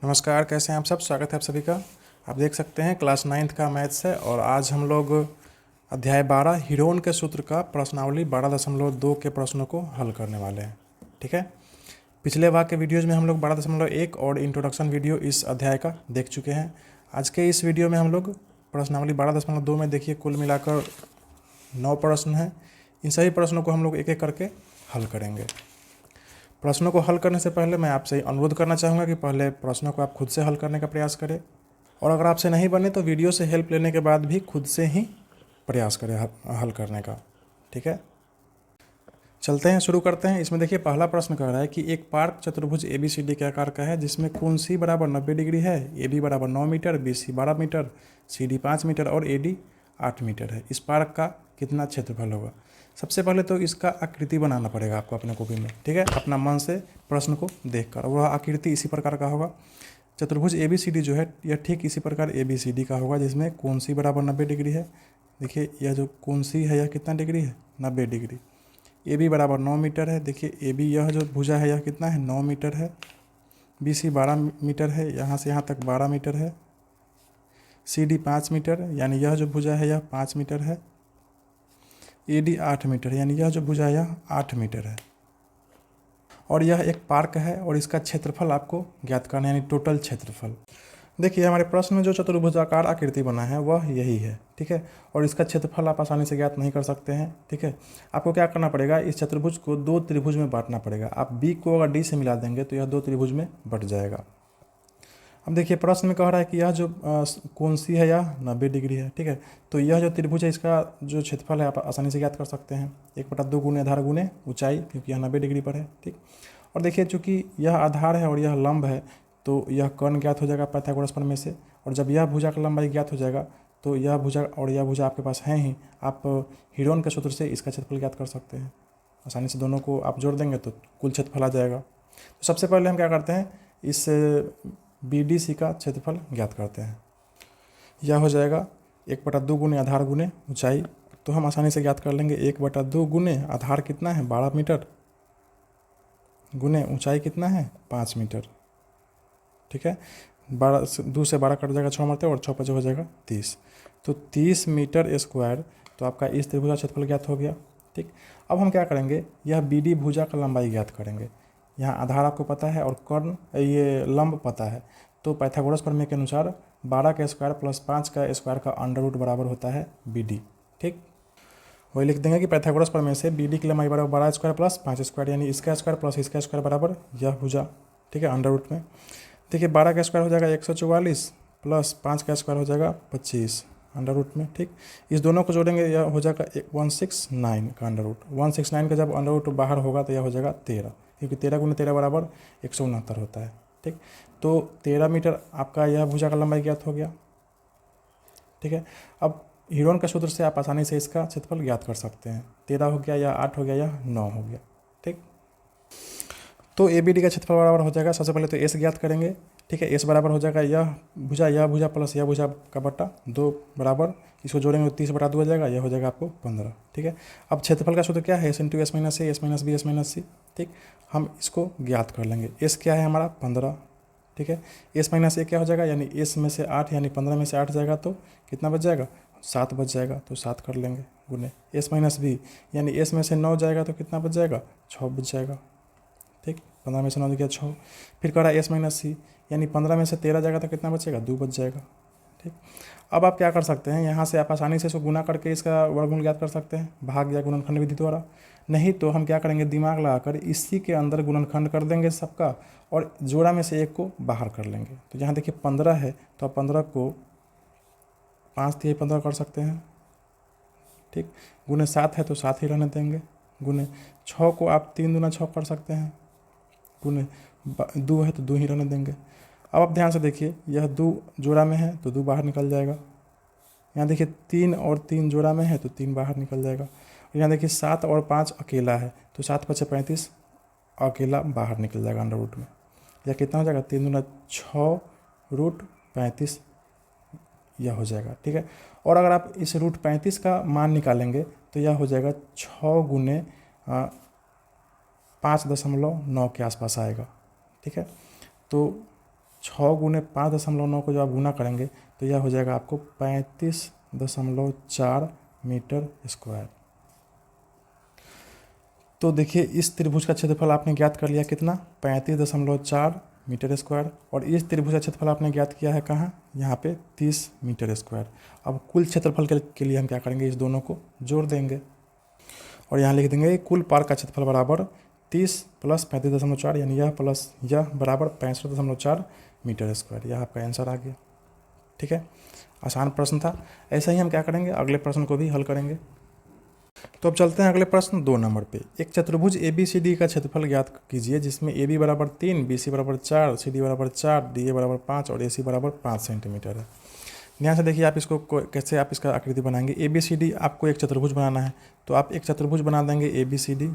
नमस्कार, कैसे हैं आप सब। स्वागत है आप सभी का। आप देख सकते हैं क्लास 9th का मैथ्स है और आज हम लोग अध्याय 12 हीरोन के सूत्र का प्रश्नावली 12.2 के प्रश्नों को हल करने वाले हैं। ठीक है, पिछले भाग के वीडियोज़ में हम लोग 12.1 और इंट्रोडक्शन वीडियो इस अध्याय का देख चुके हैं। आज के इस वीडियो में हम लोग प्रश्नावली 12.2 में देखिए कुल मिलाकर 9 प्रश्न हैं। इन सभी प्रश्नों को हम लोग एक एक करके हल करेंगे। प्रश्नों को हल करने से पहले मैं आपसे अनुरोध करना चाहूँगा कि पहले प्रश्नों को आप खुद से हल करने का प्रयास करें, और अगर आपसे नहीं बने तो वीडियो से हेल्प लेने के बाद भी खुद से ही प्रयास करें हल करने का। ठीक है, चलते हैं, शुरू करते हैं। इसमें देखिए पहला प्रश्न कह रहा है कि एक पार्क चतुर्भुज ABCD के आकार का है जिसमें कोण C बराबर 90 डिग्री है, AB बराबर 9 मीटर, BC 12 मीटर, CD 5 मीटर और AD 8 मीटर है। इस पार्क का कितना क्षेत्रफल होगा। सबसे पहले तो इसका आकृति बनाना पड़ेगा आपको अपने कॉपी में। ठीक है, अपना मन से प्रश्न को देखकर, वह आकृति इसी प्रकार का होगा। चतुर्भुज ABCD जो है यह ठीक इसी प्रकार ABCD का होगा जिसमें कोण C बराबर 90 डिग्री है। देखिए यह जो कोण C है यह कितना डिग्री है, 90 डिग्री। AB बराबर 9 मीटर है। देखिए AB यह जो भुजा है यह कितना है, 9 मीटर है। BC 12 मीटर है, यहाँ से यहाँ तक 12 मीटर है। CD 5 मीटर यानी यह जो भुजा है यह 5 मीटर है। AD 8 मीटर यानी यह जो भुजा है यह 8 मीटर है। और यह एक पार्क है और इसका क्षेत्रफल आपको ज्ञात करना है, यानी टोटल क्षेत्रफल। देखिए हमारे प्रश्न में जो चतुर्भुजाकार आकृति बना है वह यही है। ठीक है, और इसका क्षेत्रफल आप आसानी से ज्ञात नहीं कर सकते हैं। ठीक है, आपको क्या करना पड़ेगा, इस चतुर्भुज को 2 त्रिभुज में बांटना पड़ेगा। आप B को अगर D से मिला देंगे तो यह 2 त्रिभुज में बट जाएगा। अब देखिए प्रश्न में कह रहा है कि यह जो कोण C है यह 90 डिग्री है। ठीक है, तो यह जो त्रिभुज है इसका जो क्षेत्रफल है आप आसानी से ज्ञात कर सकते हैं, 1/2 गुणे आधार गुणे ऊंचाई, क्योंकि यह 90 डिग्री पर है। ठीक, और देखिए चूँकि यह आधार है और यह लंब है तो यह कर्ण ज्ञात हो जाएगा पाइथागोरस प्रमेय से। और जब यह भुजा का लंबाई ज्ञात हो जाएगा तो यह भुजा और यह भुजा आपके पास है ही, आप हीरोन के सूत्र से इसका क्षेत्रफल ज्ञात कर सकते हैं। आसानी से दोनों को आप जोड़ देंगे तो कुल क्षेत्रफल आ जाएगा। तो सबसे पहले हम क्या करते हैं, इस BDC का क्षेत्रफल ज्ञात करते हैं। यह हो जाएगा 1/2 गुणे आधार गुणे ऊंचाई। तो हम आसानी से ज्ञात कर लेंगे 1/2 गुणे आधार कितना है 12 मीटर गुणे ऊंचाई कितना है 5 मीटर। ठीक है, 2 से 12 कट जाएगा 6 मरते और 6 5 हो जाएगा 30। तो 30 मीटर स्क्वायर। तो आपका इस त्रिभुज का क्षेत्रफल ज्ञात हो गया। ठीक, अब हम क्या करेंगे, यह BD भुजा का लंबाई ज्ञात करेंगे। यहाँ आधार आपको पता है और कर्ण ये लंब पता है। तो पाइथागोरस प्रमेय के अनुसार 12 का स्क्वायर प्लस 5 का स्क्वायर का अंडर रूट बराबर होता है BD। ठीक, वही लिख देंगे कि पाइथागोरस प्रमेय से BD की लंबाई बराबर 12 स्क्वायर प्लस 5 स्क्वायर, यानी इसका स्क्वायर प्लस इसका स्क्वायर बराबर यह भुजा। ठीक है, अंडर रूट में देखिए 12 का स्क्वायर हो जाएगा 144 प्लस 5 का स्क्वायर हो जाएगा 25 अंडर रूट में। ठीक, इस दोनों को जोड़ेंगे यह हो जाएगा 169 का अंडर रूट। 169 का जब अंडर रूट बाहर होगा तो यह हो जाएगा 13, क्योंकि 13 गुणे 13 बराबर 169 होता है। ठीक, तो 13 मीटर आपका यह भुजा का लंबाई ज्ञात हो गया। ठीक है, अब हीरोन के सूत्र से आप आसानी से इसका क्षेत्रफल ज्ञात कर सकते हैं। 13 हो गया या 8 हो गया या 9 हो गया। ठीक, तो ABD का क्षेत्रफल बराबर हो जाएगा, सबसे पहले तो S ज्ञात करेंगे। ठीक है, S बराबर हो जाएगा यह भुजा प्लस यह भुजा का बट्टा 2 बराबर, इसको जोड़ेंगे तो 30/2 हो जाएगा, यह हो जाएगा आपको 15। ठीक है, अब क्षेत्रफल का सूत्र क्या है, S × S - A, S - B, S - C। ठीक, हम इसको ज्ञात कर लेंगे। S क्या है हमारा 15। ठीक है, S - A क्या हो जाएगा, यानी S में से 8 यानी 15 में से 8 जाएगा तो कितना बच जाएगा, 7 बच जाएगा। तो 7 कर लेंगे गुने S - B, यानी S में से 9 जाएगा तो कितना बच जाएगा, 6 बच जाएगा। ठीक, 15 में से 9 गया 6। फिर कह रहा है S - C, यानी 15 में से 13 जाएगा तो कितना बचेगा, 2 बच जाएगा। ठीक, अब आप क्या कर सकते हैं, यहाँ से आप आसानी से इसको गुना करके इसका वर्गमूल ज्ञात कर सकते हैं, भाग या गुणनखंड विधि द्वारा। नहीं तो हम क्या करेंगे, दिमाग लगाकर इसी के अंदर गुणनखंड कर देंगे सबका और जोड़ा में से एक को बाहर कर लेंगे। तो यहाँ देखिए 15 है तो आप 15 को 5 × 15 कर सकते हैं। ठीक, गुने 7 है तो 7 ही रहने देंगे। गुने 6 को आप 3 दूना 6 कर सकते हैं। गुने 2 है तो 2 ही रहने देंगे। अब आप ध्यान से देखिए, यह 2 जोड़ा में है तो 2 बाहर निकल जाएगा। यहाँ देखिए 3 और 3 जोड़ा में है तो 3 बाहर निकल जाएगा। यहाँ देखिए 7 और 5 अकेला है तो 7 × 5 = 35 अकेला बाहर निकल जाएगा अंडर रूट में। यह कितना हो जाएगा, 3 दूना 6 रूट 35 यह हो जाएगा। ठीक है, और अगर आप इस रूट 35 का मान निकालेंगे तो यह हो जाएगा 6 गुने 5.9 के आसपास आएगा। ठीक है, तो 6 गुने 5.9 को जब आप गुना करेंगे तो यह हो जाएगा आपको 35.4 मीटर स्क्वायर। तो देखिए इस त्रिभुज का क्षेत्रफल आपने ज्ञात कर लिया कितना, 35.4 मीटर स्क्वायर, और इस त्रिभुज का क्षेत्रफल आपने ज्ञात किया है कहाँ, यहाँ पे 30 मीटर स्क्वायर। अब कुल क्षेत्रफल के लिए हम क्या करेंगे, इस दोनों को जोड़ देंगे और यहाँ लिख देंगे कुल पार्क का क्षेत्रफल बराबर 30 प्लस 35.4 यानी यह प्लस यह बराबर 65.4 मीटर स्क्वायर। यह आपका आंसर आ गया। ठीक है, आसान प्रश्न था। ऐसा ही हम क्या करेंगे, अगले प्रश्न को भी हल करेंगे। तो अब चलते हैं अगले प्रश्न 2 नंबर पे। एक चतुर्भुज ABCD का क्षेत्रफल ज्ञात कीजिए जिसमें AB बराबर 3, BC बराबर 4, CD बराबर 4, DA बराबर 5 और AC बराबर 5 सेंटीमीटर है। ध्यान से देखिए आप इसको कैसे आप इसका आकृति बनाएंगे। ABCD आपको एक चतुर्भुज बनाना है, तो आप एक चतुर्भुज बना देंगे ABCD।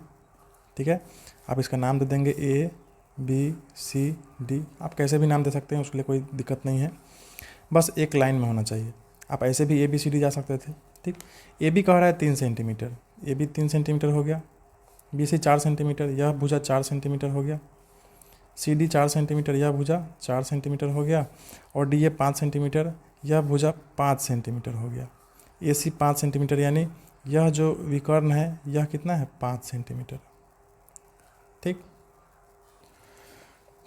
ठीक है, आप इसका नाम दे देंगे ABCD। आप कैसे भी नाम दे सकते हैं, उसके लिए कोई दिक्कत नहीं है, बस एक लाइन में होना चाहिए। आप ऐसे भी ABCD जा सकते थे। ठीक, AB कह रहा है 3 सेंटीमीटर, AB 3 सेंटीमीटर हो गया। BC 4 सेंटीमीटर, यह भुजा 4 सेंटीमीटर हो गया। CD 4 सेंटीमीटर, यह भुजा 4 सेंटीमीटर हो गया। और DA 5 सेंटीमीटर, यह भुजा 5 सेंटीमीटर हो गया। AC 5 सेंटीमीटर यानी यह जो विकर्ण है यह कितना है, 5 सेंटीमीटर। ठीक,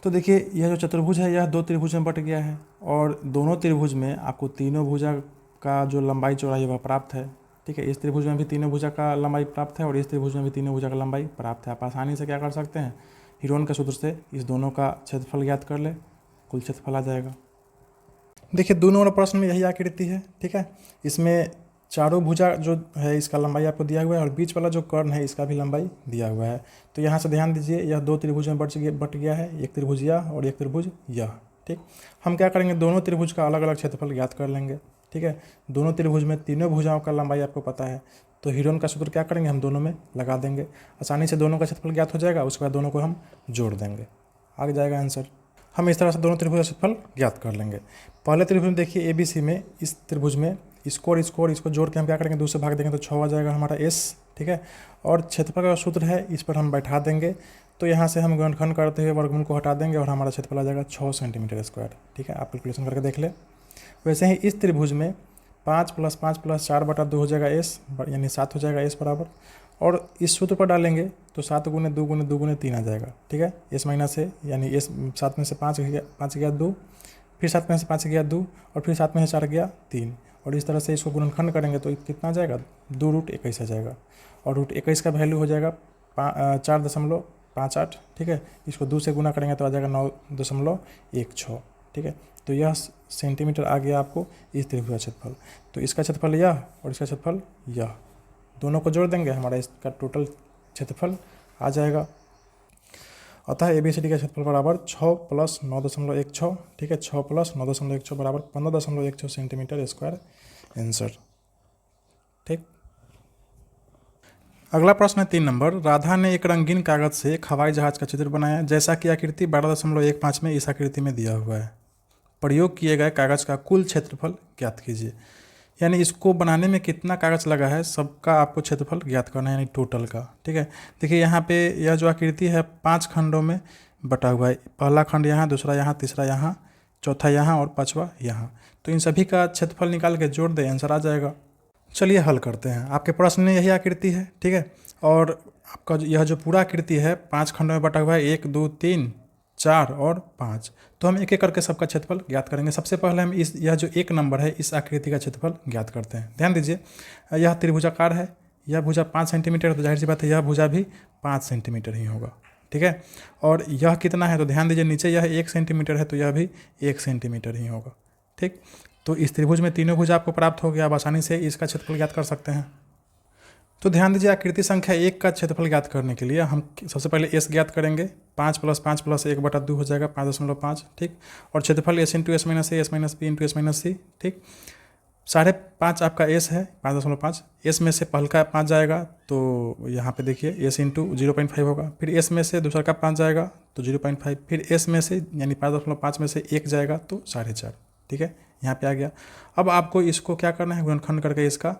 तो देखिए यह जो चतुर्भुज है यह 2 त्रिभुज में बट गया है और दोनों त्रिभुज में आपको तीनों भुजा का जो लंबाई चौड़ाई वह प्राप्त है। ठीक है, इस त्रिभुज में भी तीनों भुजा का लंबाई प्राप्त है और इस त्रिभुज में भी तीनों भुजा का लंबाई प्राप्त है। आप आसानी से क्या कर सकते हैं, हीरोन के सूत्र से इस दोनों का क्षेत्रफल ज्ञात कर ले, कुल क्षेत्रफल आ जाएगा। देखिए 2 नंबर प्रश्न में यही आकृति है। ठीक है, इसमें चारों भुजा जो है इसका लंबाई आपको दिया हुआ है और बीच वाला जो कर्ण है इसका भी लंबाई दिया हुआ है। तो यहाँ से ध्यान दीजिए यह 2 त्रिभुज में बट गया है, एक त्रिभुज यह और एक त्रिभुज यह। ठीक, हम क्या करेंगे, दोनों त्रिभुज का अलग अलग क्षेत्रफल ज्ञात कर लेंगे। ठीक है, दोनों त्रिभुज में तीनों भुजाओं का लंबाई आपको पता है, तो हीरोन का सूत्र क्या करेंगे, हम दोनों में लगा देंगे। आसानी से दोनों का क्षेत्रफल ज्ञात हो जाएगा, उसके बाद दोनों को हम जोड़ देंगे, आ जाएगा आंसर। हम इस तरह से दोनों त्रिभुज का क्षेत्रफल ज्ञात कर लेंगे। पहले त्रिभुज में देखिए ABC में, इस त्रिभुज में इसको और इसको जोड़ के हम क्या करेंगे, 2 से भाग देंगे तो 6 आ जाएगा हमारा S। ठीक है, और क्षेत्रफल का सूत्र है इस पर हम बैठा देंगे, तो यहाँ से हम गुणनखंड करते हुए वर्गमूल को हटा देंगे और हमारा क्षेत्रफल आ जाएगा 6 सेंटीमीटर स्क्वायर। ठीक है, आप कैलकुलेशन करके देख ले। वैसे ही इस त्रिभुज में 5 + 5 + 4/2 हो जाएगा S, यानी 7 हो जाएगा S बराबर। और इस सूत्र पर डालेंगे तो 7 गुने 2 गुने 2 गुने 3 आ जाएगा। ठीक है, S माइनस है यानी S 7 में से 5 गया 2, फिर 7 में से 5 गया 2 और फिर 7 में से 4 गया 3, और इस तरह से इसको गुणनखंड करेंगे तो कितना आ जाएगा, 2√21 आ जाएगा। और √21 का वैल्यू हो जाएगा 4.58। ठीक है, इसको 2 से गुना करेंगे तो आ जाएगा 9.16। ठीक है, तो यह सेंटीमीटर आ गया आपको इस त्रिभुज का क्षेत्रफल। तो इसका क्षेत्रफल यह और इसका क्षेत्रफल यह, दोनों को जोड़ देंगे, हमारा इसका टोटल क्षेत्रफल आ जाएगा। अतः ABCD का क्षेत्रफल बराबर 6 + 9.16। ठीक है, 6 + 9.16 बराबर 15.16 सेंटीमीटर स्क्वायर आंसर। ठीक, अगला प्रश्न है 3 नंबर। राधा ने एक रंगीन कागज से एक हवाई जहाज का चित्र बनाया जैसा कि आकृति 12.15 में इस आकृति में दिया हुआ है। प्रयोग किए गए कागज का कुल क्षेत्रफल ज्ञात कीजिए। यानी इसको बनाने में कितना कागज लगा है सबका आपको क्षेत्रफल ज्ञात करना है, यानी टोटल का। ठीक है, देखिए यहाँ पे यह जो आकृति है 5 खंडों में बटा हुआ है। पहला खंड यहाँ, दूसरा यहाँ, तीसरा यहाँ, चौथा यहाँ और 5वां यहाँ। तो इन सभी का क्षेत्रफल निकाल के जोड़ दें, आंसर आ जाएगा। चलिए हल करते हैं। आपके प्रश्न में यही आकृति है। ठीक है, और आपका यह जो पूरा आकृति है 5 खंडों में बटा हुआ है, 1 2 3 4 और 5। तो हम एक एक करके सबका क्षेत्रफल ज्ञात करेंगे। सबसे पहले हम यह जो 1 नंबर है इस आकृति का क्षेत्रफल ज्ञात करते हैं। ध्यान दीजिए यह त्रिभुजाकार है, यह भुजा 5 सेंटीमीटर, तो जाहिर सी बात है यह भुजा भी 5 सेंटीमीटर ही होगा। ठीक है, और यह कितना है, तो ध्यान दीजिए नीचे यह 1 सेंटीमीटर है, तो यह भी 1 सेंटीमीटर ही होगा। ठीक, तो इस त्रिभुज में तीनों भुजा आपको प्राप्त हो गया। आप आसानी से इसका क्षेत्रफल ज्ञात कर सकते हैं। तो ध्यान दीजिए आकृति संख्या 1 का क्षेत्रफल ज्ञात करने के लिए हम सबसे पहले S ज्ञात करेंगे। 5 + 5 + 1/2 हो जाएगा 5.5। ठीक, और क्षेत्रफल S × S - A S - B × S - C। ठीक, 5.5 आपका S है, 5.5। S में से पहल का 5 जाएगा तो यहाँ पे देखिए S × 0.5 होगा। फिर S में से दूसरा का 5 जाएगा तो 0.5, फिर S में से यानी 5.5 में से 1 जाएगा तो 4.5। ठीक है, यहाँ पे आ गया। अब आपको इसको क्या करना है, गुणनखंड करके इसका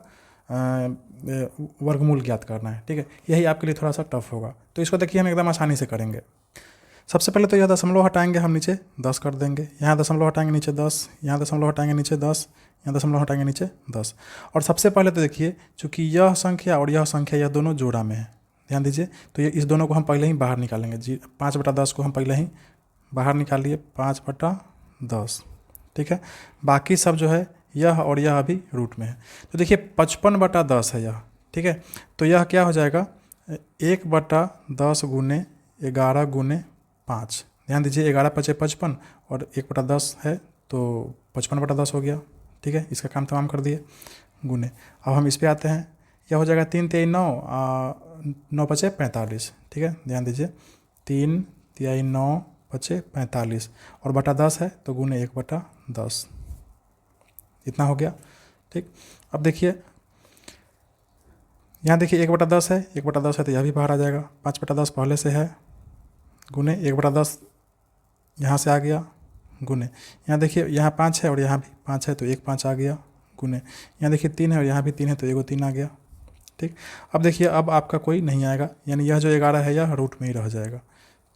वर्गमूल ज्ञात करना है। ठीक है, यही आपके लिए थोड़ा सा टफ होगा, तो इसको देखिए हम एकदम आसानी से करेंगे। सबसे पहले तो यह दशमलव हटाएंगे, हम नीचे 10 कर देंगे, यहाँ दशमलव हटाएंगे नीचे 10, यहाँ दशमलव हटाएंगे नीचे 10, यहाँ दशमलव हटाएंगे नीचे 10। और सबसे पहले तो देखिए, चूँकि यह संख्या और यह संख्या यह दोनों जोड़ा में है, ध्यान दीजिए, तो ये इस दोनों को हम पहले ही बाहर निकालेंगे। 5/10 को हम पहले ही बाहर निकाल लिए, 5/10, ठीक है। बाकी सब जो है यह और यह अभी रूट में है, तो देखिए 55/10 है यह, ठीक है। तो यह क्या हो जाएगा, 1/10 गुने 11 गुने 5, ध्यान दीजिए, 11 × 5 = 55 और 1/10 है तो 55/10 हो गया, ठीक है। इसका काम तमाम कर दिए, गुने। अब हम इस पे आते हैं, यह हो जाएगा 3 × 3 = 9, 9 × 5 = 45, ठीक है। ध्यान दीजिए, 3 × 3 = 9, 5 × 45 और बटा 10 है तो गुने 1/10, इतना हो गया, ठीक। अब देखिए, यहाँ देखिए 1/10 है, 1/10 है तो यह भी बाहर आ जाएगा, 5/10 पहले से है, गुने 1/10 यहाँ से आ गया, गुने। यहाँ देखिए, यहाँ 5 है और यहाँ भी 5 है तो 1 5 आ गया, गुने। यहाँ देखिए 3 है और यहाँ भी 3 है तो 1 3 आ गया, ठीक। अब देखिए, अब आपका कोई नहीं आएगा, यानी यह जो 11 है यह रूट में ही रह जाएगा,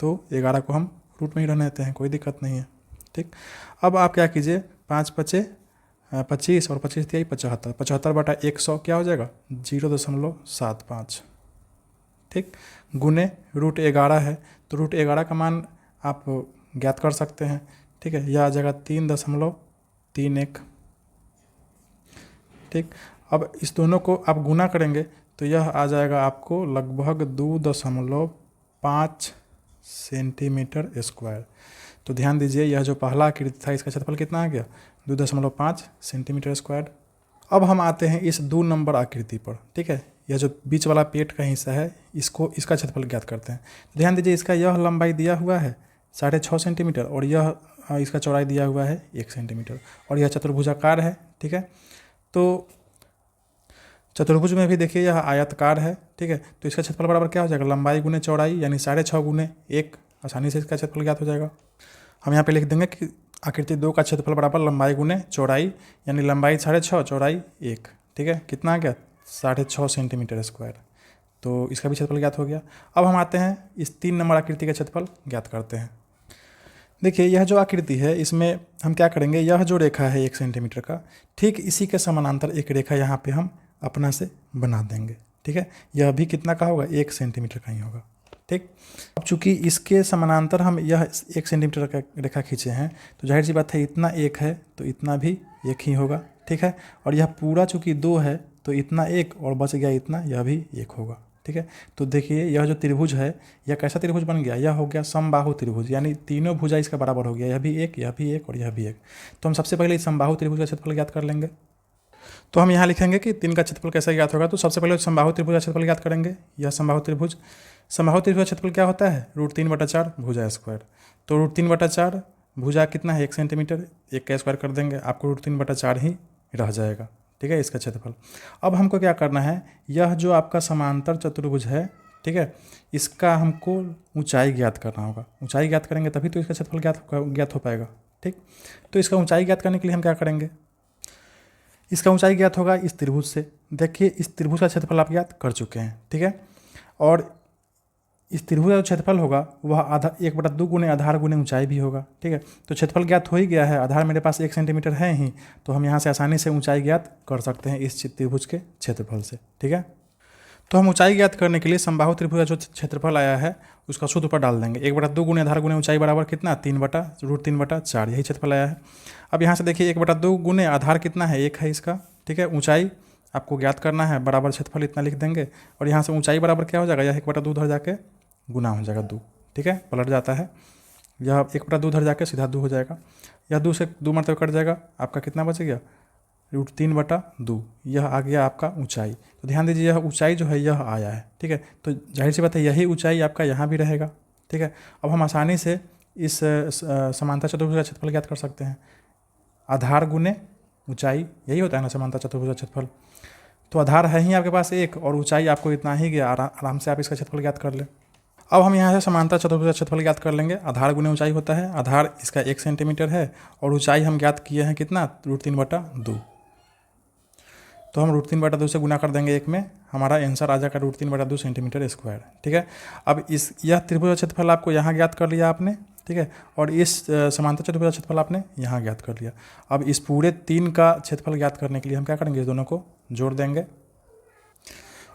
तो 11 को हम रूट में ही रहने देते हैं, कोई दिक्कत नहीं है, ठीक। अब आप क्या कीजिए, 5 × 5 = 25 और 25 × 3 = 75, 75/100 क्या हो जाएगा, 0.75, ठीक। गुने √11 है तो √11 का मान आप ज्ञात कर सकते हैं, ठीक है। यह आ जाएगा 3.31, ठीक। अब इस दोनों को आप गुना करेंगे तो यह आ जाएगा आपको लगभग 2.5 सेंटीमीटर स्क्वायर। तो ध्यान दीजिए, यह जो पहला आकृति था इसका क्षेत्रफल कितना आ गया, 2.5 सेंटीमीटर स्क्वायर। अब हम आते हैं इस 2 नंबर आकृति पर, ठीक है। यह जो बीच वाला पेट का हिस्सा है इसका क्षेत्रफल ज्ञात करते हैं। तो ध्यान दीजिए, इसका यह लंबाई दिया हुआ है 6.5 सेंटीमीटर और यह इसका चौड़ाई दिया हुआ है 1 सेंटीमीटर और यह चतुर्भुजाकार है, ठीक है। तो चतुर्भुज में भी देखिए यह आयतकार है, ठीक है। तो इसका क्षेत्रफल बराबर क्या हो जाएगा, लंबाई गुने चौड़ाई, यानी 6.5 गुने 1, आसानी से इसका क्षेत्रफल ज्ञात हो जाएगा। हम यहाँ पे लिख देंगे कि आकृति 2 का क्षेत्रफल बराबर लंबाई गुने चौड़ाई, यानी लंबाई 6.5 चौड़ाई 1, ठीक है। कितना आ गया, 6.5 सेंटीमीटर स्क्वायर। तो इसका भी क्षेत्रफल ज्ञात हो गया। अब हम आते हैं इस 3 नंबर आकृति का क्षेत्रफल ज्ञात करते हैं। देखिए, यह जो आकृति है इसमें हम क्या करेंगे, यह जो रेखा है 1 सेंटीमीटर का, ठीक इसी के समानांतर एक रेखा यहाँ पे हम अपना से बना देंगे, ठीक है। यह भी कितना का होगा, 1 सेंटीमीटर का ही होगा, ठीक। अब चूंकि इसके समानांतर हम यह 1 सेंटीमीटर का रेखा खींचे हैं तो जाहिर सी बात है, इतना 1 है तो इतना भी 1 ही होगा, ठीक है। और यह पूरा चूंकि 2 है तो इतना 1 और बच गया इतना, यह भी 1 होगा, ठीक है। तो देखिए, यह जो त्रिभुज है यह कैसा त्रिभुज बन गया, यह हो गया समबाहु त्रिभुज, यानी तीनों भुजा इसका बराबर हो गया, यह भी 1, यह भी 1 और यह भी 1। तो हम सबसे पहले इस समबाहु त्रिभुज का क्षेत्रफल ज्ञात कर लेंगे। तो हम यहाँ लिखेंगे कि 3 का क्षेत्रफल कैसे ज्ञात होगा। तो सबसे पहले समबाहु त्रिभुज का क्षेत्रफल ज्ञात करेंगे। यह समबाहु त्रिभुज का क्षेत्रफल क्या होता है, √3/4 भुजा स्क्वायर। तो √3/4 भुजा कितना है, 1 सेंटीमीटर, 1 का स्क्वायर कर देंगे, आपको √3/4 ही रह जाएगा, ठीक है, इसका क्षेत्रफल। अब हमको क्या करना है, यह जो आपका समांतर चतुर्भुज है, ठीक है, इसका हमको ऊंचाई ज्ञात करना होगा। ऊंचाई ज्ञात करेंगे तभी तो इसका क्षेत्रफल ज्ञात हो पाएगा, ठीक। तो इसका ऊंचाई ज्ञात करने के लिए हम क्या करेंगे, इसका ऊंचाई ज्ञात होगा इस त्रिभुज से। देखिए, इस त्रिभुज का क्षेत्रफल आप ज्ञात कर चुके हैं, ठीक है। और इस त्रिभुज का जो क्षेत्रफल होगा वह 1/2 गुने आधार गुने ऊंचाई भी होगा, ठीक है। तो क्षेत्रफल ज्ञात हो ही गया है, आधार मेरे पास 1 सेंटीमीटर है ही, तो हम यहाँ से आसानी से ऊंचाई ज्ञात कर सकते हैं इस त्रिभुज के क्षेत्रफल से, ठीक है। तो हम ऊंचाई ज्ञात करने के लिए समबाहु त्रिभुज का जो क्षेत्रफल आया है उसका सूत्र पर डाल देंगे। 1/2 गुने आधार गुने ऊंचाई बराबर कितना, 3/√3/4, यही क्षेत्रफल आया है। अब यहाँ से देखिए, 1/2 गुने आधार कितना है, 1 है इसका, ठीक है। ऊंचाई आपको ज्ञात करना है, बराबर क्षेत्रफल इतना लिख देंगे और यहाँ से ऊंचाई बराबर क्या हो जाएगा, यह 1/2 उधर जाके गुना हो जाएगा 2, ठीक है, पलट जाता है। यह 1/2 उधर जाके सीधा 2 हो जाएगा, यह 2 से 2 मरतबा कट जाएगा, आपका कितना बच गया, √3/2, यह आ गया आपका ऊंचाई। तो ध्यान दीजिए, यह ऊंचाई जो है यह आया है, ठीक है। तो जाहिर सी बात है यही ऊंचाई आपका यहाँ भी रहेगा, ठीक है। अब हम आसानी से इस समांतर चतुर्भुज का क्षेत्रफल ज्ञात कर सकते हैं, आधार गुने ऊंचाई, यही होता है ना समांतर चतुर्भुज का क्षेत्रफल। तो आधार है ही आपके पास 1 और ऊंचाई आपको इतना ही गया, आराम से आप इसका क्षेत्रफल ज्ञात कर लें। अब हम यहाँ से समांतर चतुर्भुज का क्षेत्रफल ज्ञात कर लेंगे। आधार गुने ऊंचाई होता है, आधार इसका 1 सेंटीमीटर है और ऊंचाई हम ज्ञात किए हैं कितना, √3/2। तो हम √3/2 से गुना कर देंगे एक में, हमारा आंसर आ जाएगा √3/2 सेंटीमीटर स्क्वायर। ठीक है, अब यह त्रिभुज का क्षेत्रफल आपको यहाँ ज्ञात कर लिया आपने। ठीक है, और इस समांतर चतुर्भुज का क्षेत्रफल आपने यहाँ ज्ञात कर लिया। अब इस पूरे 3 का क्षेत्रफल ज्ञात करने के लिए हम क्या करेंगे, इस दोनों को जोड़ देंगे।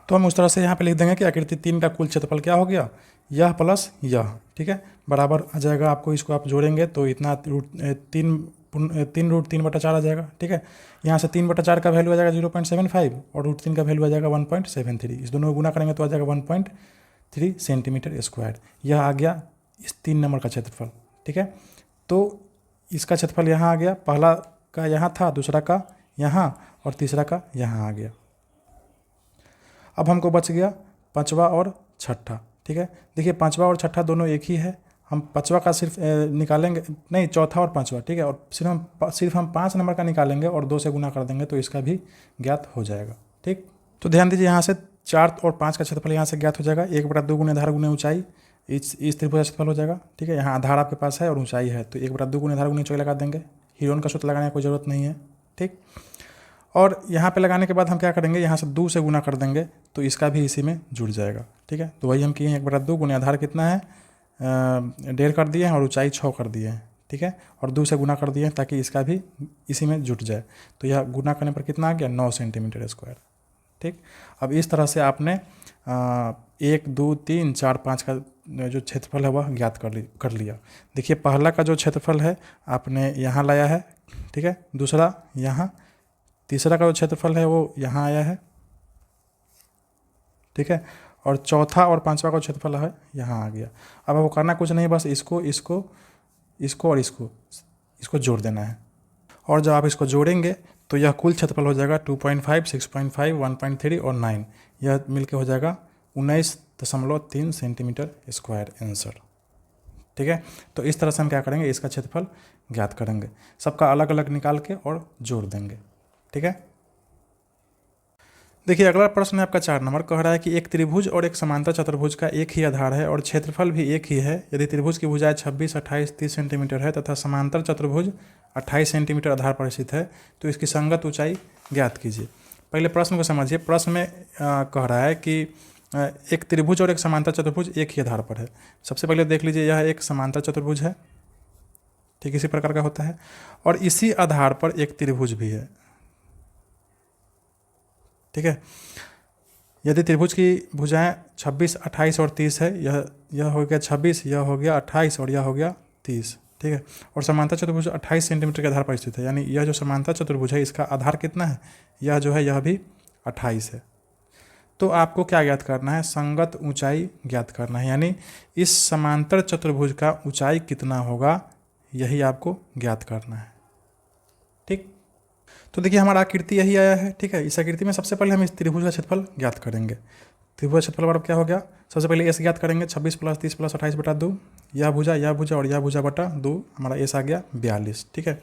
तो हम उस तरह से यहाँ पे लिख देंगे कि आकृति 3 का कुल क्षेत्रफल क्या हो गया, यह प्लस यह। ठीक है, बराबर आ जाएगा आपको, इसको आप जोड़ेंगे तो इतना 3√3/4 आ जाएगा। ठीक है, यहाँ से 3/4 का वैल्यू आ जाएगा 0.75 और √3 का वैल्यू आ जाएगा 1.73। इस दोनों को गुना करेंगे तो आ जाएगा 1.3 सेंटीमीटर स्क्वायर। यह आ गया इस 3 नंबर का क्षेत्रफल। ठीक है, तो इसका क्षेत्रफल यहाँ आ गया, पहला का यहाँ था, दूसरा का यहाँ और तीसरा का यहाँ आ गया। अब हमको बच गया पांचवा और छठा। ठीक है, देखिए पांचवा और छठा दोनों एक ही है, हम पांचवा का सिर्फ निकालेंगे, नहीं चौथा और पांचवा। ठीक है, और सिर्फ हम 5 नंबर का निकालेंगे और 2 से गुना कर देंगे तो इसका भी ज्ञात हो जाएगा। ठीक, तो ध्यान दीजिए यहाँ से 4 और 5 का क्षेत्रफल यहाँ से ज्ञात हो जाएगा। 1/2 गुने आधार गुने ऊंचाई, इस त्रिभुज का क्षेत्रफल हो जाएगा। ठीक है, यहाँ आधार आपके पास है और ऊंचाई है, तो 1/2 गुने आधार गुने ऊंचाई लगा देंगे। हीरोन का सूत्र लगाने की कोई ज़रूरत नहीं है। ठीक, और यहाँ पे लगाने के बाद हम क्या करेंगे, यहाँ से 2 से गुना कर देंगे तो इसका भी इसी में जुड़ जाएगा। ठीक है, तो वही हम किए हैं, 1/2 गुने आधार कितना है 1.5 कर दिए हैं और ऊंचाई 6 कर दिए हैं। ठीक है, और 2 से गुना कर दिए हैं ताकि इसका भी इसी में जुट जाए। तो यह गुना करने पर कितना आ गया, 9 सेंटीमीटर स्क्वायर। ठीक, अब इस तरह से आपने 1 2 3 4 5 का जो क्षेत्रफल है वह ज्ञात कर लिया। देखिए पहला का जो क्षेत्रफल है आपने यहाँ लाया है। ठीक है, दूसरा यहाँ, तीसरा का जो क्षेत्रफल है वो यहाँ आया है। ठीक है, और चौथा और पांचवा का क्षेत्रफल है यहाँ आ गया। अब आपको करना कुछ नहीं, बस इसको इसको इसको और इसको जोड़ देना है, और जब आप इसको जोड़ेंगे तो यह कुल क्षेत्रफल हो जाएगा 2.5 6.5 1.3 और 9, यह मिलके हो जाएगा 19.3 सेंटीमीटर स्क्वायर आंसर। ठीक है, तो इस तरह से हम क्या करेंगे, इसका क्षेत्रफल ज्ञात करेंगे, सबका अलग अलग निकाल के और जोड़ देंगे। ठीक है, देखिए अगला प्रश्न है आपका 4 नंबर, कह रहा है कि एक त्रिभुज और एक समांतर चतुर्भुज का एक ही आधार है और क्षेत्रफल भी एक ही है। यदि त्रिभुज की भुजाएं 26, 28, 30 सेंटीमीटर है तथा समांतर चतुर्भुज 28 सेंटीमीटर आधार पर स्थित है तो इसकी संगत ऊंचाई ज्ञात कीजिए। पहले प्रश्न को समझिए। प्रश्न में कह रहा है कि एक त्रिभुज और एक समांतर चतुर्भुज एक ही आधार पर है। सबसे पहले देख लीजिए, यह एक समांतर चतुर्भुज है, ठीक इसी प्रकार का होता है, और इसी आधार पर एक त्रिभुज भी है। ठीक है, यदि त्रिभुज की भुजाएं 26, 28 और 30 है, यह हो गया 26, यह हो गया 28 और यह हो गया 30। ठीक है, और समांतर चतुर्भुज 28 सेंटीमीटर के आधार पर स्थित है, यानी यह जो समांतर चतुर्भुज है इसका आधार कितना है, यह जो है यह भी 28 है। तो आपको क्या ज्ञात करना है, संगत ऊंचाई ज्ञात करना है, यानी इस समांतर चतुर्भुज का ऊंचाई कितना होगा यही आपको ज्ञात करना है। ठीक, तो देखिए हमारा आकृति यही आया है। ठीक है, इस आकृति में सबसे पहले हम इस त्रिभुज का क्षेत्रफल ज्ञात करेंगे। त्रिभुज का क्षेत्रफल बराबर क्या हो गया, सबसे पहले एस ज्ञात करेंगे, 26 + 30 + 28/2, यह भुजा और यह भुजा बटा 2, हमारा एस आ गया 42। ठीक है,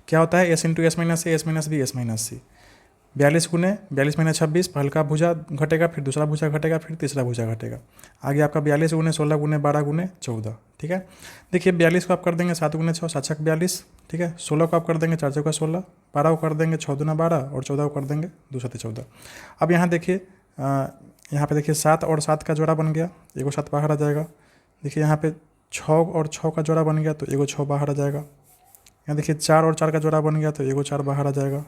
क्या होता है S into S minus A, S minus B, S minus C. 42 गुने 42 - 26, पहल का भुजा घटेगा, फिर दूसरा भुजा घटेगा, फिर तीसरा भुजा घटेगा, आगे आपका 42 गुने 16 गुने 12 गुने 14। ठीक है, देखिए 42 को आप कर देंगे 7 गुने 6 7 छक 42। ठीक है, 16 को आप कर देंगे 4 चौका 16, 12 को कर देंगे 6 दूना 12 और 14 को कर देंगे 2 7 14। अब यहाँ देखिए, यहाँ पे देखिए 7 और 7 का जोड़ा बन गया, एगो 7 बाहर आ जाएगा। देखिए यहाँ पे 6 और 6 का जोड़ा बन गया तो एगो 6 बाहर आ जाएगा। यहाँ देखिए 4 और 4 का जोड़ा बन गया तो एगो 4 बाहर आ जाएगा।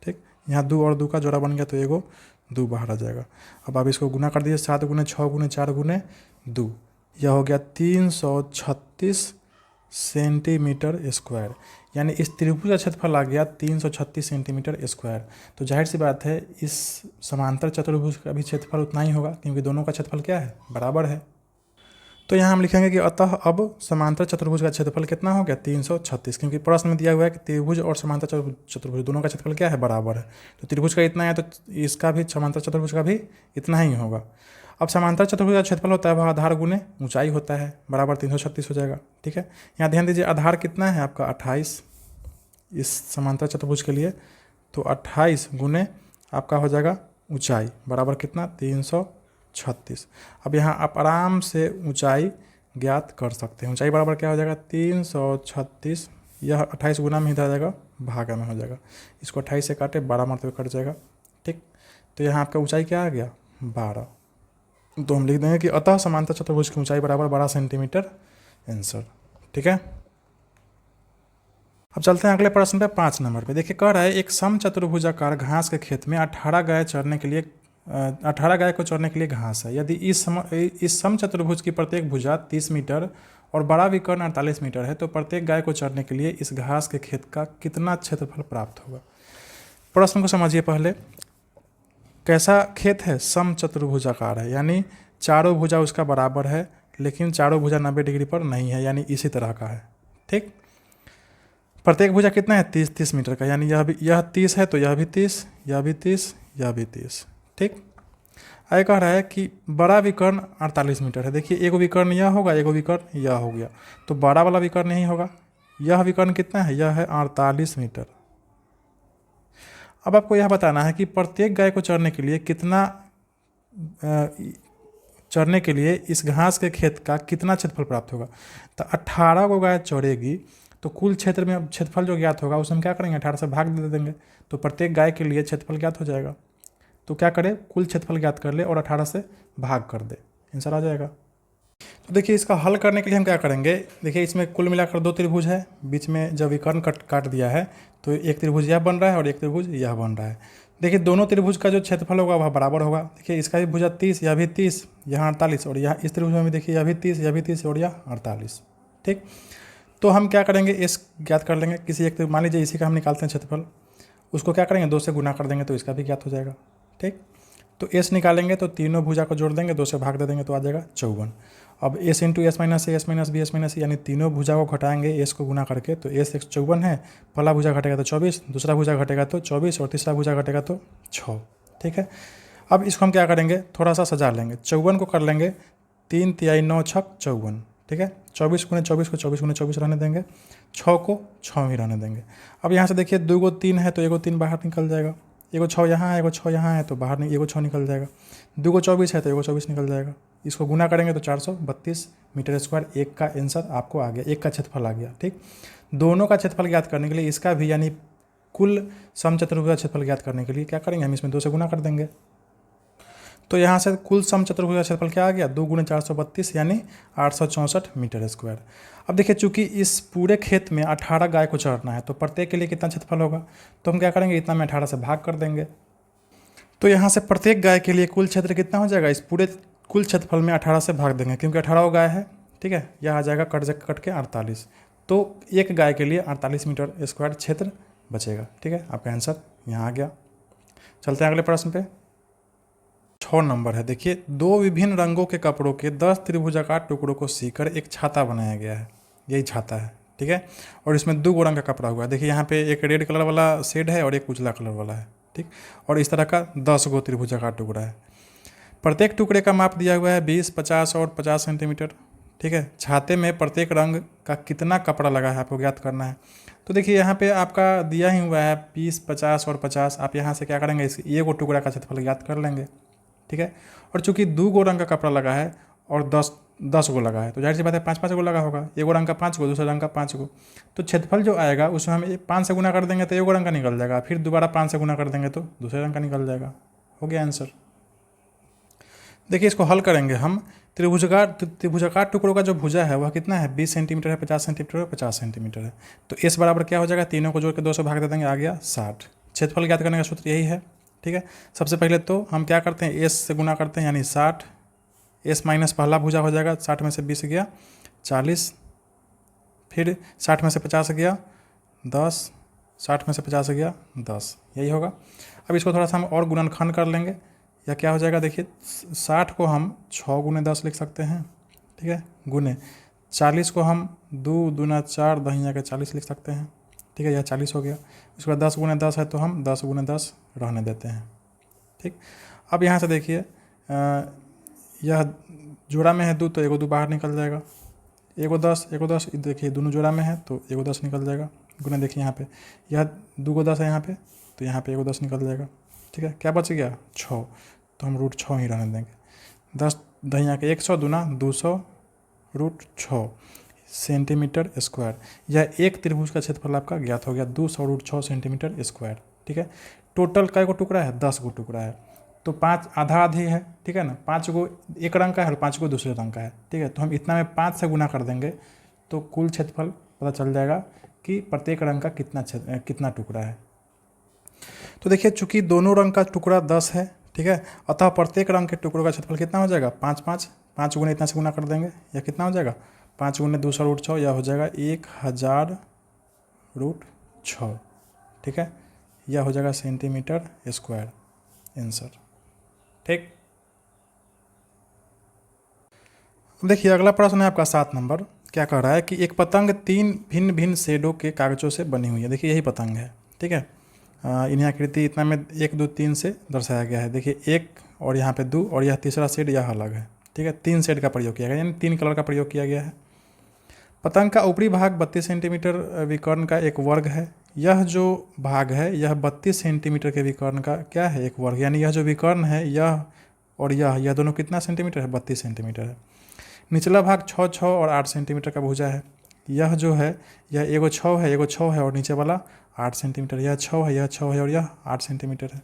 ठीक, यहाँ 2 और 2 का जोड़ा बन गया तो एगो 2 बाहर आ जाएगा। अब आप इसको गुना कर दीजिए, 7 गुने 6 गुने 4 गुने 2, यह हो गया 336 सेंटीमीटर स्क्वायर, यानी इस त्रिभुज का क्षेत्रफल आ गया 336 सेंटीमीटर स्क्वायर। तो जाहिर सी बात है इस समांतर चतुर्भुज का भी क्षेत्रफल उतना ही होगा, क्योंकि दोनों का क्षेत्रफल क्या है, बराबर है। तो यहाँ हम लिखेंगे कि अतः अब समांतर चतुर्भुज का क्षेत्रफल कितना हो गया 336, क्योंकि प्रश्न में दिया हुआ है कि त्रिभुज और समांतर चतुर्भुज दोनों का क्षेत्रफल क्या है, बराबर है। तो त्रिभुज का इतना है तो इसका भी समांतर चतुर्भुज का भी इतना ही होगा। अब समांतर चतुर्भुज का क्षेत्रफल होता है वह आधार गुने ऊंचाई होता है, बराबर 336 हो जाएगा। ठीक है, यहाँ ध्यान दीजिए आधार कितना है आपका 28 इस समांतर चतुर्भुज के लिए, तो 28 गुने आपका हो जाएगा ऊंचाई, बराबर कितना 336। अब यहाँ आप आराम से ऊंचाई ज्ञात कर सकते हैं। ऊंचाई बराबर क्या हो जाएगा 336, यह 28 गुना में इधर आ जाएगा, भागा में हो जाएगा, इसको 28 से काटे 12 मरतबे कट जाएगा। ठीक। तो यहाँ आपका ऊंचाई क्या आ गया 12। तो हम लिख देंगे कि अतः समांतर चतुर्भुज की ऊंचाई बराबर 12 सेंटीमीटर, आंसर। ठीक है, अब चलते हैं अगले प्रश्न पे 5 नंबर पे। देखिए कह रहा है एक समचतुर्भुजाकार घास के खेत में 18 गाय चरने के लिए 18 गाय को चरने के लिए घास है। यदि इस समचतुर्भुज की प्रत्येक भुजा 30 मीटर और बड़ा विकर्ण 48 मीटर है तो प्रत्येक गाय को चरने के लिए इस घास के खेत का कितना क्षेत्रफल प्राप्त होगा। प्रश्न को समझिए पहले। कैसा खेत है? समचतुर्भुजाकार है, यानी चारों भुजा उसका बराबर है, लेकिन चारों भुजा 90 डिग्री पर नहीं है, यानी इसी तरह का है। ठीक, प्रत्येक भुजा कितना है? 30 मीटर का, यानी यह 30 है तो यह भी 30, यह भी 30, यह भी 30। ठीक, आगे कह रहा है कि बड़ा विकर्ण 48 मीटर है। देखिए एक विकर्ण यह होगा, एक विकर्ण यह हो गया, तो बड़ा वाला विकर्ण नहीं होगा। यह विकर्ण कितना है? यह है 48 मीटर। अब आपको यह बताना है कि प्रत्येक गाय को चरने के लिए कितना चरने के लिए इस घास के खेत का कितना क्षेत्रफल प्राप्त होगा। तो 18 को गाय चढ़ेगी तो कुल क्षेत्र में क्षेत्रफल जो ज्ञात होगा उसे हम क्या करेंगे? 18 से भाग दे देंगे, तो प्रत्येक गाय के लिए क्षेत्रफल ज्ञात हो जाएगा। तो क्या करें? कुल क्षेत्रफल ज्ञात कर ले और 18 से भाग कर दे, आंसर आ जाएगा। तो देखिए इसका हल करने के लिए हम क्या करेंगे? देखिए इसमें कुल मिलाकर 2 त्रिभुज है, बीच में जब विकर्ण काट दिया है तो एक त्रिभुज यह बन रहा है और एक त्रिभुज यह बन रहा है। देखिए दोनों त्रिभुज का जो क्षेत्रफल होगा वह बराबर होगा। देखिए इसका भी भुजा 30, यह भी 30, यहाँ 48, और यहाँ इस त्रिभुज में भी देखिए यह भी 30, यह भी 30 और यह 48। ठीक, तो हम क्या करेंगे? इस ज्ञात कर लेंगे किसी एक, मान लीजिए इसी का हम निकालते हैं क्षेत्रफल, उसको क्या करेंगे? 2 से गुना कर देंगे तो इसका भी ज्ञात हो जाएगा। ठीक, तो एस निकालेंगे तो तीनों भुजा को जोड़ देंगे, 2 से भाग दे देंगे तो आ जाएगा 54। अब S into S minus A, S minus B, S minus, यानी तीनों भुजा को घटाएंगे एस को गुना करके, तो एस 54 है, पहला भुजा घटेगा तो 24, दूसरा भुजा घटेगा तो 24 और तीसरा भुजा घटेगा तो 6। ठीक है, अब इसको हम क्या करेंगे? थोड़ा सा सजा लेंगे। 54 को कर लेंगे 3 तिहाई 9 छक 54। ठीक है, 24 गुने 24 को 24 गुने 24 रहने देंगे, 6 को 6 ही रहने देंगे। अब यहाँ से देखिए 2 को 3 है तो 1 को 3 बाहर निकल जाएगा, 1 को 6 यहाँ है, 1 को 6 यहाँ है तो बाहर नहीं, 1 को 6 निकल जाएगा। 2 को 24 है तो 1 को 24 निकल जाएगा। इसको गुना करेंगे तो 432 मीटर स्क्वायर, एक का आंसर आपको आ गया, एक का क्षेत्रफल आ गया। ठीक, दोनों का क्षेत्रफल ज्ञात करने के लिए इसका भी, यानी कुल समचतुर्भुज का क्षेत्रफल ज्ञात करने के लिए क्या करेंगे? हम इसमें 2 से गुना कर देंगे। तो यहाँ से कुल समचतुर्भुज का क्षेत्रफल क्या आ गया? 2 गुने 432 यानी 864 मीटर स्क्वायर। अब देखिए चूंकि इस पूरे खेत में 18 गाय को चरना है तो प्रत्येक के लिए कितना क्षेत्रफल होगा? तो हम क्या करेंगे? इतना में 18 से भाग कर देंगे। तो यहाँ से प्रत्येक गाय के लिए कुल क्षेत्र कितना हो जाएगा? इस पूरे कुल क्षेत्रफल में 18 से भाग देंगे, क्योंकि 18 गाय है। ठीक है, यह आ जाएगा कट के 48, तो एक गाय के लिए 48 मीटर स्क्वायर क्षेत्र बचेगा। ठीक है, आपका आंसर यहाँ आ गया। चलते हैं अगले प्रश्न पे। 6 नंबर है। देखिए 2 विभिन्न रंगों के कपड़ों के 10 त्रिभुजाकार टुकड़ों को सीकर एक छाता बनाया गया है, यही छाता है। ठीक है, और इसमें 2 रंग का कपड़ा हुआ है। देखिए यहाँ पे एक रेड कलर वाला शेड है और एक उजला कलर वाला है। ठीक, और इस तरह का 10 गो त्रिभुजाकार टुकड़ा है। प्रत्येक टुकड़े का माप दिया हुआ है 20, 50 और 50 सेंटीमीटर। ठीक है, छाते में प्रत्येक रंग का कितना कपड़ा लगा है आपको ज्ञात करना है। तो देखिए यहाँ पे आपका दिया ही हुआ है 20, 50 और 50। आप यहाँ से क्या करेंगे? इस ये गो टुकड़ा का क्षेत्रफल ज्ञात कर लेंगे। ठीक है, और चूंकि 2 गो रंग का कपड़ा लगा है और 10 गो लगा है तो जाहिर सी बात है 5-5 गो लगा होगा। एगो रंग का 5 गो, दूसरे रंग का 5 गो, तो क्षेत्रफल जो आएगा उसमें हम 5 से गुना कर देंगे तो एगो रंग का निकल जाएगा, फिर दोबारा 5 से गुना कर देंगे तो दूसरे रंग का निकल जाएगा। हो गया आंसर। देखिए इसको हल करेंगे हम। त्रिभुजाकार टुकड़ों का जो भुजा है वह कितना है? 20 सेंटीमीटर है, 50 सेंटीमीटर है, 50 सेंटीमीटर है। तो एस बराबर क्या हो जाएगा? तीनों को जोड़ के 2 से भाग दे देंगे, आ गया 60। क्षेत्रफल ज्ञात करने का सूत्र यही है। ठीक है, सबसे पहले तो हम क्या करते हैं? एस से गुना करते हैं, यानी 60। एस माइनस पहला भुजा हो जाएगा, 60 में से 20 गया 40, फिर 60 में से 50 गया 10, 60 में से 50 गया 10, यही होगा। अब इसको थोड़ा सा हम और गुणनखंड कर लेंगे, या क्या हो जाएगा? देखिए 60 को हम 6 गुने 10 लिख सकते हैं। ठीक है, गुने 40 को हम 2 दूना 4 दहिया के 40 लिख सकते हैं। ठीक है, यह 40 हो गया। इसके बाद 10 गुने 10 है तो हम 10 गुने 10 रहने देते हैं। ठीक, अब यहाँ से देखिए यह जोड़ा में है 2 तो एगो 2 बाहर निकल जाएगा, एगो 10 देखिए दोनों जोड़ा में है तो एगो 10 निकल जाएगा। गुने देखिए यहाँ पे यह 2 को 10 है यहाँ पे, तो यहाँ पे एगो 10 निकल जाएगा। ठीक है, क्या बच गया? 6, तो हम √6 ही रहने देंगे। 10 दहिया के 100 दूना 200 √6 सेंटीमीटर स्क्वायर। यह एक त्रिभुज का क्षेत्रफल आपका ज्ञात हो गया 200 √6 सेंटीमीटर स्क्वायर। ठीक है, टोटल कै गो टुकड़ा है? 10 गो टुकड़ा है। तो 5 आधा आधी है, ठीक है ना। 5 को एक रंग का है और 5 को दूसरे रंग का है, ठीक है। तो हम इतना में 5 से गुना कर देंगे तो कुल क्षेत्रफल पता चल जाएगा कि प्रत्येक रंग का कितना टुकड़ा है। तो देखिए चूंकि दोनों रंग का टुकड़ा 10 है, ठीक है, अतः प्रत्येक रंग के टुकड़ों का क्षेत्रफल कितना हो जाएगा 5 5 5 गुने इतना से गुना कर देंगे, या कितना हो जाएगा 5 गुने 200√6, यह हो जाएगा 1000√6, ठीक है। यह हो जाएगा सेंटीमीटर स्क्वायर आंसर, ठीक। देखिए अगला प्रश्न है आपका 7 नंबर। क्या कह रहा है कि एक पतंग 3 भिन्न भिन्न शेडों के कागजों से बनी हुई है। देखिए यही पतंग है, ठीक है। इन्हें आकृति इतना में 1 2 3 से दर्शाया गया है। देखिए 1 और यहाँ पे 2 और यह तीसरा शेड यह अलग है, ठीक है। 3 शेड का प्रयोग किया गया, यानी 3 कलर का प्रयोग किया गया है। पतंग का ऊपरी भाग 32 सेंटीमीटर विकर्ण का एक वर्ग है। यह जो भाग है यह 32 सेंटीमीटर के विकर्ण का क्या है, एक वर्ग, यानी यह जो विकर्ण है यह और यह दोनों कितना सेंटीमीटर है, 32 सेंटीमीटर है। निचला भाग 6 6 और 8 सेंटीमीटर का भुजा है। यह जो है यह एगो 6 है, एगो 6 है और नीचे वाला 8 सेंटीमीटर, यह 6 है, यह 6 है और यह 8 सेंटीमीटर है।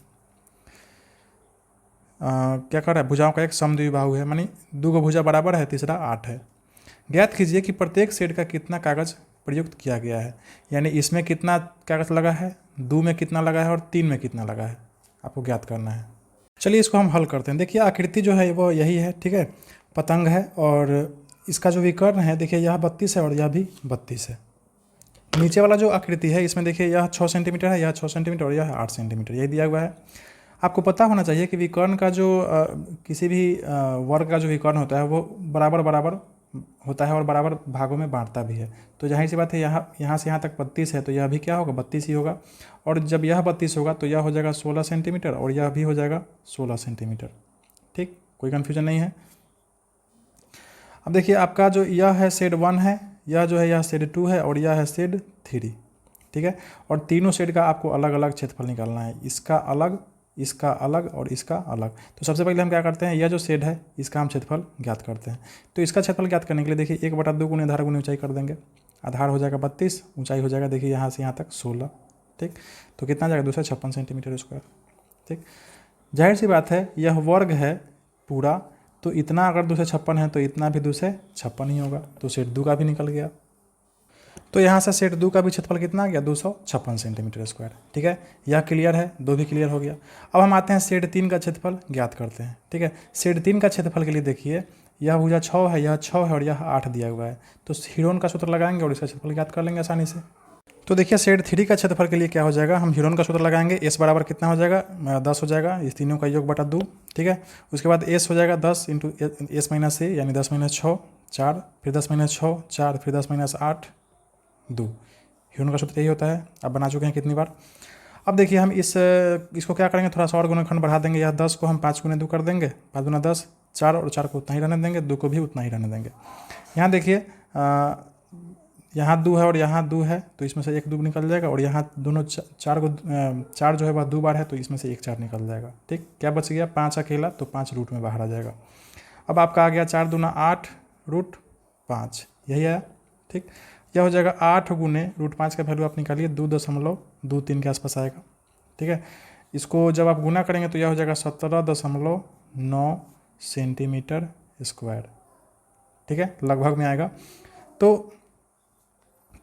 क्या कर रहा है, भुजाओं का एक समद्विबाहु है, मानी 2 गो भुजा बराबर है, तीसरा 8 है। ज्ञात कीजिए कि प्रत्येक शेड का कितना कागज प्रयुक्त किया गया है, यानी इसमें कितना कागज लगा है, 2 में कितना लगा है और 3 में कितना लगा है, आपको ज्ञात करना है। चलिए इसको हम हल करते हैं। देखिए आकृति जो है वो यही है, ठीक है, पतंग है और इसका जो विकर्ण है देखिए यह 32 है और यह भी 32 है। नीचे वाला जो आकृति है इसमें देखिए यह 6 सेंटीमीटर है, यह 6 सेंटीमीटर और यह 8 सेंटीमीटर, यही दिया हुआ है। आपको पता होना चाहिए कि विकर्ण का जो किसी भी वर्ग का जो विकर्ण होता है वो बराबर बराबर होता है और बराबर भागों में बांटता भी है। तो जाहिर सी बात है यहाँ से यहाँ तक 32 है तो यह भी क्या होगा 32 ही होगा, और जब यह 32 होगा तो यह हो जाएगा 16 सेंटीमीटर और यह भी हो जाएगा 16 सेंटीमीटर, ठीक, कोई कन्फ्यूजन नहीं है। अब देखिए आपका जो यह है शेड 1 है, यह जो है यह शेड 2 है और यह है शेड 3, ठीक है। और तीनों शेड का आपको अलग अलग क्षेत्रफल निकालना है, इसका अलग, इसका अलग और इसका अलग। तो सबसे पहले हम क्या करते हैं, यह जो शेड है इसका हम क्षेत्रफल ज्ञात करते हैं। तो इसका क्षेत्रफल ज्ञात करने के लिए देखिए 1/2 गुने आधार गुने ऊंचाई कर देंगे। आधार हो जाएगा 32, ऊंचाई हो जाएगा देखिए यहाँ से यहाँ तक 16, ठीक। तो कितना जाएगा 256 सेंटीमीटर स्क्वायर, ठीक। जाहिर सी बात है यह वर्ग है पूरा, तो इतना अगर 256 है तो इतना भी 256 ही होगा, तो शेड 2 का भी निकल गया। तो यहाँ से शेड 2 का भी क्षेत्रफल कितना आ गया 256 सेंटीमीटर स्क्वायर, ठीक है। यह क्लियर है, 2 भी क्लियर हो गया। अब हम आते हैं शेड 3 का क्षेत्रफल ज्ञात करते हैं, ठीक है। शेड 3 का क्षेत्रफल के लिए देखिए यह भुजा 6 है, यह 6 है और यह 8 दिया हुआ है, तो हीरोन का सूत्र लगाएंगे और इसका क्षेत्रफल ज्ञात कर लेंगे आसानी से। तो देखिए शेड 3 का क्षेत्रफल के लिए क्या हो जाएगा, हम हीरोन का सूत्र लगाएंगे, एस बराबर कितना हो जाएगा 10 हो जाएगा, इस तीनों का योग बटा 2, ठीक है। उसके बाद एस हो जाएगा 10 इंटू एस माइनस ए, यानी 10 माइनस 6 4, फिर 10 माइनस 6 4, फिर 10 माइनस 8 2। हीरोन का सूत्र यही होता है, अब बना चुके हैं कितनी बार। अब देखिए हम इसको क्या करेंगे, थोड़ा सा और गुणनखंड बढ़ा देंगे। यह 10 को हम 5 गुने 2 कर देंगे, 5 गुना 10 4 और 4 को उतना ही रहने देंगे, 2 को भी उतना ही रहने देंगे। यहाँ देखिए यहाँ 2 है और यहाँ 2 है, तो इसमें से 1 2 निकल जाएगा, और यहाँ दोनों 4 जो है वह 2 बार है, तो इसमें से 1 4 निकल जाएगा, ठीक। क्या बच गया 5 अकेला, तो 5 रूट में बाहर आ जाएगा। अब आपका आ गया 4 दूना 8 रूट 5, यही है, ठीक। यह हो जाएगा 8 गुने रूट 5 का वैल्यू आप निकालिए 2.23 के आसपास आएगा, ठीक है। इसको जब आप गुना करेंगे तो यह हो जाएगा 17.9 सेंटीमीटर स्क्वायर, ठीक है, लगभग में आएगा। तो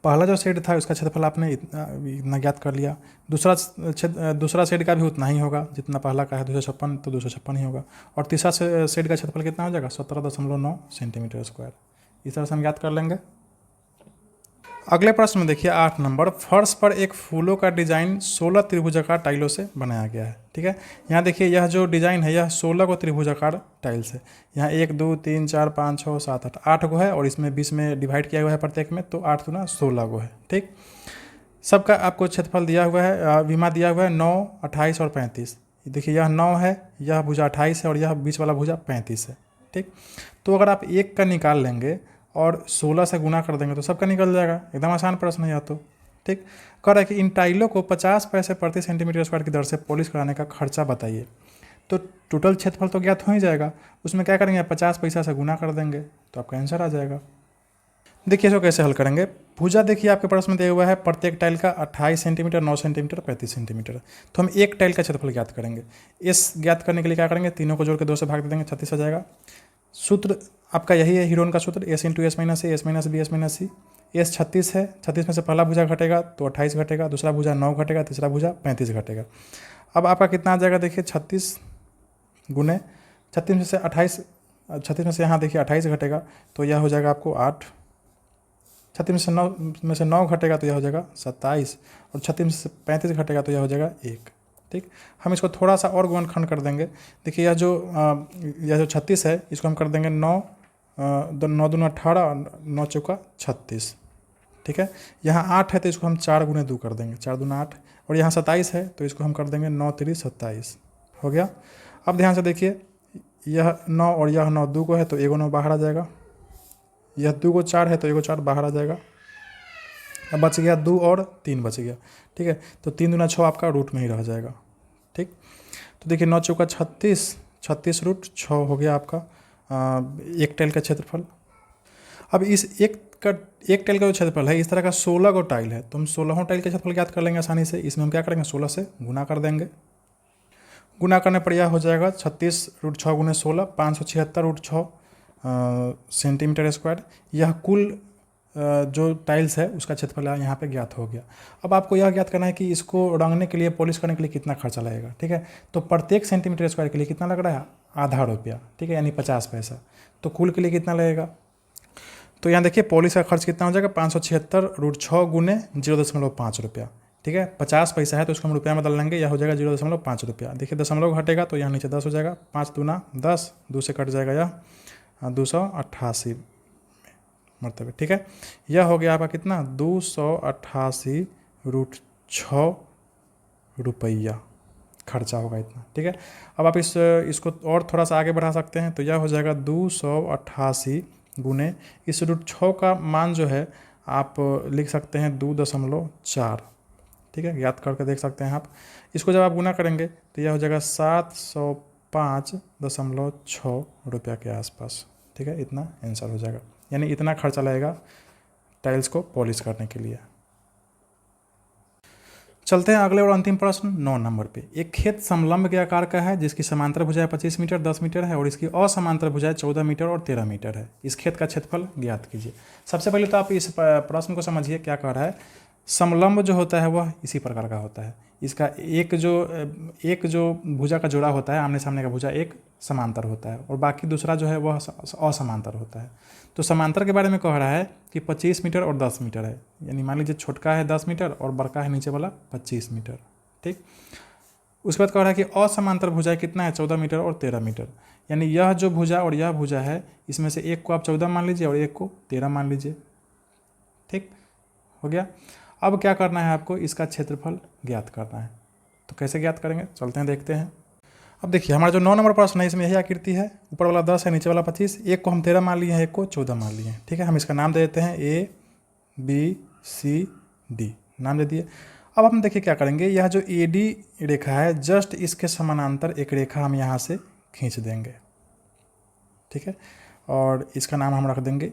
पहला जो शेड था उसका क्षेत्रफल आपने इतना ज्ञात कर लिया, दूसरा शेड का भी उतना ही होगा जितना पहला का है 256, तो 256 ही होगा, और तीसरा शेड का क्षेत्रफल कितना हो जाएगा 17.9 सेंटीमीटर स्क्वायर। इस तरह से हम ज्ञात कर लेंगे। अगले प्रश्न में देखिए 8 नंबर, फर्श पर एक फूलों का डिजाइन 16 त्रिभुजाकार टाइलों से बनाया गया है, ठीक है। यहाँ देखिए यह जो डिजाइन है यह 16 को त्रिभुजाकार टाइल्स है। यहाँ 1 2 3 4 5 6 7 8 8 को है, और इसमें 20 में डिवाइड किया हुआ है प्रत्येक में, तो 8 दूना 16 को है, ठीक। सबका आपको क्षेत्रफल दिया हुआ है, विमा दिया हुआ है 9 28 और 35। देखिए यह 9 है, यह भुजा 28 है और यह बीच वाला भुजा 35 है, ठीक। तो अगर आप एक का निकाल लेंगे और 16 से गुना कर देंगे तो सबका निकल जाएगा, एकदम आसान प्रश्न है यह तो, ठीक। कह रहा है कि इन टाइलों को 50 पैसे प्रति सेंटीमीटर स्क्वायर की दर से पॉलिश कराने का खर्चा बताइए। तो टोटल क्षेत्रफल तो ज्ञात हो ही जाएगा, उसमें क्या करेंगे 50 पैसा से गुना कर देंगे तो आपका आंसर आ जाएगा। देखिए इसको कैसे हल करेंगे। भुजा देखिए आपके प्रश्न में दिया हुआ है प्रत्येक टाइल का 28 सेंटीमीटर, 9 सेंटीमीटर, 35 सेंटीमीटर। तो हम एक टाइल का क्षेत्रफल ज्ञात करेंगे। इस ज्ञात करने के लिए क्या करेंगे, तीनों को जोड़ के 2 से भाग दे देंगे, 36 आ जाएगा। सूत्र आपका यही है हीरोन का सूत्र, S into S minus A, S minus B, S minus C. S 36 है, 36 में से पहला भुजा घटेगा तो 28 घटेगा, दूसरा भुजा 9 घटेगा, तीसरा भुजा 35 घटेगा। अब आपका कितना आ जाएगा, देखिए 36 गुने 36 में से 28, 36 में से यहाँ देखिए 28 घटेगा तो यह हो जाएगा आपको 8। 36 में से 9 घटेगा तो यह हो जाएगा 27, और 36 में से 35 घटेगा तो यह हो जाएगा 1। ठीक, हम इसको थोड़ा सा और गुणनखंड कर देंगे। देखिए यह जो 36 है इसको हम कर देंगे 9 दूना 18, 9 चौका 36। ठीक है, यहाँ 8 है तो इसको हम 4 गुने 2 कर देंगे, 4 दूना 8, और यहाँ 27 है तो इसको हम कर देंगे 9 3 27। हो गया। अब ध्यान से देखिए, यह 9 और यह 9 2 को है तो 1 9 बाहर आ जाएगा, यह 2 को 4 है तो 1 4 बाहर आ जाएगा। अब बच गया 2 और 3 बच गया। ठीक है, तो 3 दूना 6 आपका रूट में ही रह जाएगा। ठीक, तो देखिए 9 चौका 36, 36 रूट 6 हो गया आपका एक टाइल का क्षेत्रफल। अब इस एक टाइल का जो क्षेत्रफल है, इस तरह का 16 को टाइल है तो हम 16 टाइल का क्षेत्रफल ज्ञात कर लेंगे आसानी से। इसमें हम क्या करेंगे, 16 से गुना कर देंगे। गुना करने पर यह हो जाएगा 36 रूट 6 गुने 16, 576 रूट 6 सेंटीमीटर स्क्वायर। यह कुल जो टाइल्स है उसका क्षेत्रफल यहाँ पे ज्ञात हो गया। अब आपको यह ज्ञात करना है कि इसको रंगने के लिए, पॉलिश करने के लिए कितना खर्चा लगेगा। ठीक है, तो प्रत्येक सेंटीमीटर स्क्वायर के लिए कितना लग रहा है, आधा रुपया। ठीक है, यानी 50 पैसा। तो कुल के लिए कितना लगेगा, तो यहाँ देखिए पॉलिश का खर्च कितना हो जाएगा, 576 रूट 6 गुने 0.5 रुपया। ठीक है, 50 पैसा है तो उसको हम रुपया में बदल लेंगे, यह हो जाएगा 0.5 रुपया। देखिए दशमलव घटेगा तो यहाँ नीचे 10 हो जाएगा, 5 दूना 10, 2 से कट जाएगा यह 288 मरतबे। ठीक है, यह हो गया आपका कितना, 288 रूट 6 रुपया खर्चा होगा इतना। ठीक है, अब आप इसको और थोड़ा सा आगे बढ़ा सकते हैं तो यह हो जाएगा 288 गुने इस रूट 6 का मान जो है आप लिख सकते हैं 2.4। ठीक है, ज्ञात करके देख सकते हैं आप। इसको जब आप गुना करेंगे तो यह हो जाएगा 705.6 रुपया के आसपास। ठीक है, इतना आंसर हो जाएगा, यानी इतना खर्चा लगेगा टाइल्स को पॉलिश करने के लिए। चलते हैं अगले और अंतिम प्रश्न 9 नंबर पे। एक खेत समलंब के आकार का है जिसकी समांतर भुजाएं 25 मीटर 10 मीटर है और इसकी असमांतर भुजाएं 14 मीटर और 13 मीटर है। इस खेत का क्षेत्रफल ज्ञात कीजिए। सबसे पहले तो आप इस प्रश्न को समझिए क्या कह रहा है। समलंब जो होता है वह इसी प्रकार का होता है। इसका एक जो भुजा का जोड़ा होता है, आमने सामने का भुजा एक समांतर होता है और बाकी दूसरा जो है वह असमांतर होता है। तो समांतर के बारे में कह रहा है कि 25 मीटर और 10 मीटर है, यानी मान लीजिए छोटका है 10 मीटर और बड़का है नीचे वाला 25 मीटर। ठीक, उसके बाद कह रहा है कि असमांतर भुजाएं कितना है, 14 मीटर और 13 मीटर। यानी यह जो भुजा और यह भुजा है इसमें से एक को आप 14 मान लीजिए और एक को 13 मान लीजिए। ठीक हो गया। अब क्या करना है आपको, इसका क्षेत्रफल ज्ञात करना है। तो कैसे ज्ञात करेंगे, चलते हैं देखते हैं। अब देखिए हमारा जो 9 नंबर प्रश्न है इसमें यही आकृति है, ऊपर वाला 10 है नीचे वाला 25, एक को हम 13 मान लिए हैं, एक को 14 मान लिए हैं। ठीक है, हम इसका नाम दे देते हैं ABCD, नाम दे दिए। अब हम देखिए क्या करेंगे, यह जो AD रेखा है जस्ट इसके समानांतर एक रेखा हम यहाँ से खींच देंगे। ठीक है, और इसका नाम हम रख देंगे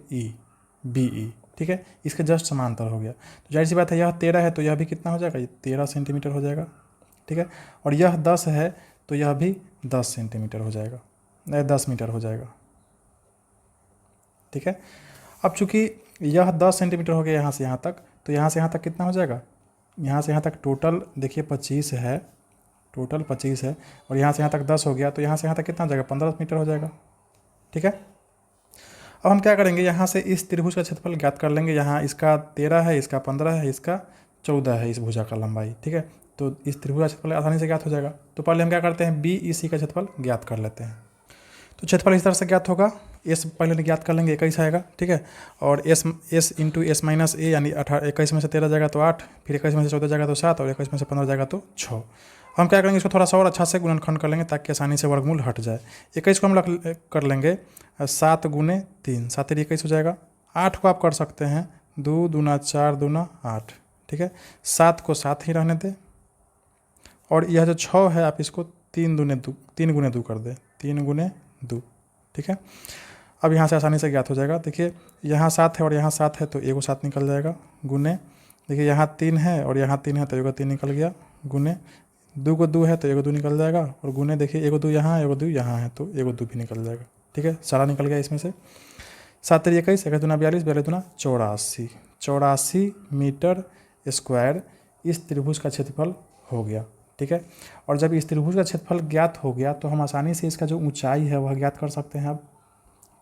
BE। ठीक है, इसके जस्ट समांतर हो गया। तो जाहिर सी बात है यह 13 है तो यह भी कितना हो जाएगा, ये 13 सेंटीमीटर हो जाएगा। ठीक है, और यह 10 है तो यह भी 10 सेंटीमीटर हो जाएगा, 10 मीटर हो जाएगा। ठीक है, अब चूंकि यह 10 सेंटीमीटर हो गया यहाँ से यहाँ तक, तो यहाँ से यहाँ तक कितना हो जाएगा, यहाँ से यहाँ तक टोटल देखिए 25 है, टोटल 25 है, और यहाँ से यहाँ तक 10 हो गया तो यहाँ से यहाँ तक कितना हो जाएगा, 15 मीटर हो जाएगा। ठीक है, अब हम क्या करेंगे, यहाँ से इस त्रिभुज का क्षेत्रफल ज्ञात कर लेंगे। यहाँ इसका 13 है, इसका 15 है, इसका 14 है इस भुजा का लंबाई। ठीक है, तो इस त्रिभुज का क्षेत्रफल आसानी से ज्ञात हो जाएगा। तो पहले हम क्या करते हैं, BEC का क्षेत्रफल ज्ञात कर लेते हैं। तो क्षेत्रफल इस तरह से ज्ञात होगा, S पहले ज्ञात कर लेंगे, 21 आएगा। ठीक है, और S into S minus A यानी 21 में से 13 जाएगा तो 8, फिर 21 में से 14 जाएगा तो 7, और 21 में से 15 जाएगा तो 6। हम क्या करेंगे, इसको थोड़ा सा और अच्छा से गुणनखंड कर लेंगे ताकि आसानी से वर्गमूल हट जाए। 21 को हम कर लेंगे 7 गुने 3, 7 तेरी 21 हो जाएगा। 8 को आप कर सकते हैं 2 दूना 4 दूना 8। ठीक है, 7 को 7 ही रहने दें, और यह जो 6 है आप इसको 3 गुने 2 कर दें, 3 गुने 2। ठीक है, अब यहाँ से आसानी से ज्ञात हो जाएगा। देखिए यहाँ 7 है और यहाँ 7 है तो एगो 7 निकल जाएगा, गुने देखिए यहाँ 3 है और यहाँ 3 है तो एगो 3 निकल गया, गुने 2 को 2 है तो एगो 2 निकल जाएगा, और गुने देखिए एगो 2 यहाँ है एगो 2 यहाँ है तो एगो 2 भी निकल जाएगा। ठीक है, सारा निकल गया इसमें से। 7 3 21, 21 दूना 42, 42 दूना 84, 84 मीटर स्क्वायर इस त्रिभुज का क्षेत्रफल हो गया। ठीक है, और जब इस त्रिभुज का क्षेत्रफल ज्ञात हो गया तो हम आसानी से इसका जो ऊंचाई है वह ज्ञात कर सकते हैं अब।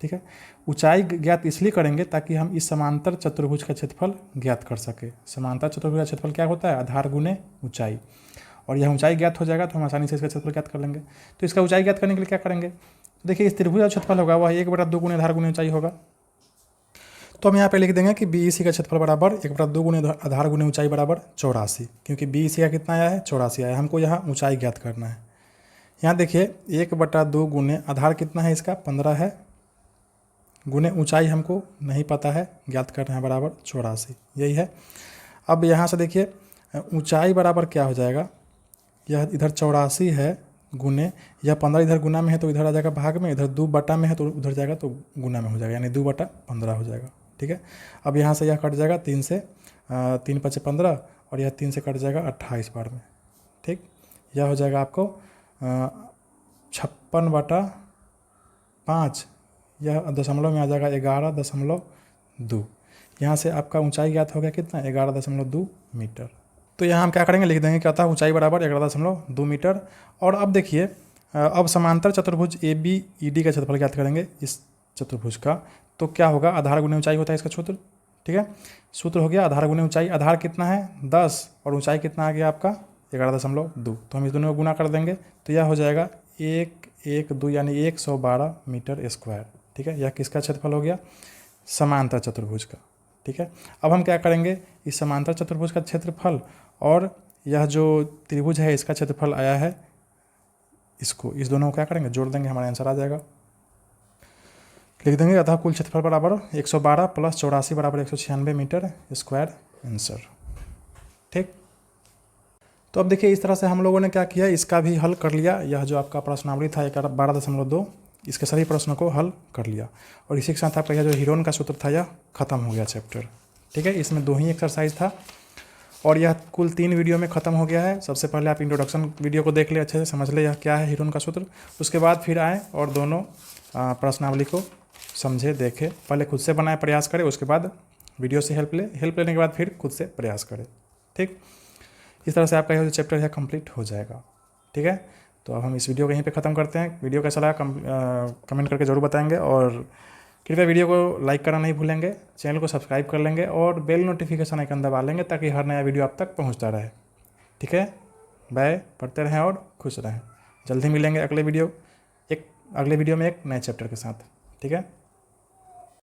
ठीक है, ऊंचाई ज्ञात इसलिए करेंगे ताकि हम इस समांतर चतुर्भुज का क्षेत्रफल ज्ञात कर सके। समांतर चतुर्भुज का क्षेत्रफल क्या होता है? आधार गुने ऊंचाई, और यह ऊंचाई ज्ञात हो जाएगा तो हम आसानी से इसका क्षेत्रफल ज्ञात कर लेंगे। तो इसका ऊंचाई ज्ञात करने के लिए क्या करेंगे? देखिए इस त्रिभुज का क्षेत्रफल होगा वह 1/2 गुने आधार गुने ऊंचाई होगा। तो हम यहाँ पे लिख देंगे कि BEC का क्षेत्रफल बराबर 1/2 गुने आधार गुने ऊंचाई बराबर 84, क्योंकि BEC का कितना आया है? 84 आया है। हमको यहाँ ऊंचाई ज्ञात करना है। यहाँ देखिए 1/2 गुने आधार कितना है इसका? 15 है, गुने ऊंचाई हमको नहीं पता है, ज्ञात करना है बराबर 84, यही है। अब यहाँ से देखिए ऊंचाई बराबर क्या हो जाएगा? यह इधर 84 है गुने, यह 15 इधर गुना में है तो इधर आ जाएगा भाग में, इधर 2 बटा में है तो उधर जाएगा तो गुना में हो जाएगा, यानी 2/15 हो जाएगा। ठीक है, अब यहाँ से यह कट जाएगा 3 से, 3 × 5 = 15 और यह 3 से कट जाएगा 28 बार में। ठीक, यह हो जाएगा आपको 56/5, यह दशमलव में आ जाएगा 11.2। यहाँ से आपका ऊंचाई ज्ञात हो गया कितना? 11.2 मीटर। तो यहाँ हम क्या करेंगे? लिख देंगे क्या था? ऊंचाई बराबर 11.2 मीटर। और अब देखिए अब समांतर चतुर्भुज ABED का क्षेत्रफल ज्ञात करेंगे इस चतुर्भुज का। तो क्या होगा? आधार गुने ऊंचाई होता है इसका सूत्र। ठीक है, सूत्र हो गया आधार गुने ऊंचाई। आधार कितना है? 10 और ऊंचाई कितना आ गया आपका? 11.2। तो हम इस दोनों को गुना कर देंगे तो यह हो जाएगा 112 यानी 112 मीटर स्क्वायर। ठीक है, यह किसका क्षेत्रफल हो गया? समांतर चतुर्भुज का। ठीक है, अब हम क्या करेंगे? इस समांतर चतुर्भुज का क्षेत्रफल और यह जो त्रिभुज है इसका क्षेत्रफल आया है, इसको इस दोनों को क्या करेंगे? जोड़ देंगे, हमारा आंसर आ जाएगा। लिख देंगे अतः कुल क्षेत्रफल बराबर 112 + 84 बराबर 196 मीटर स्क्वायर आंसर। ठीक, तो अब देखिए इस तरह से हम लोगों ने क्या किया, इसका भी हल कर लिया। यह जो आपका प्रश्नावली था 12.2, इसके सभी प्रश्नों को हल कर लिया। और इसी के साथ आपका यह जो हीरोन का सूत्र था यह खत्म हो गया चैप्टर। ठीक है, इसमें 2 ही एक्सरसाइज था और यह कुल 3 वीडियो में ख़त्म हो गया है। सबसे पहले आप इंट्रोडक्शन वीडियो को देख ले, अच्छे से समझ ले यह क्या है हीरोन का सूत्र। उसके बाद फिर आए और दोनों प्रश्नावली को समझे, देखे, पहले खुद से बनाए, प्रयास करें, उसके बाद वीडियो से हेल्प लेने के बाद फिर खुद से प्रयास करें। ठीक, इस तरह से आपका यह जो चैप्टर है कंप्लीट हो जाएगा। ठीक है, तो अब हम इस वीडियो को यहीं पे ख़त्म करते हैं। वीडियो कैसा लगा कमेंट करके ज़रूर बताएंगे और कृपया वीडियो को लाइक करना नहीं भूलेंगे, चैनल को सब्सक्राइब कर लेंगे और बेल नोटिफिकेशन आइकन दबा लेंगे ताकि हर नया वीडियो आप तक पहुंचता रहे। ठीक है, बाय, पढ़ते रहें और खुश रहें। जल्दी मिलेंगे अगले वीडियो में एक नए चैप्टर के साथ। ठीक है।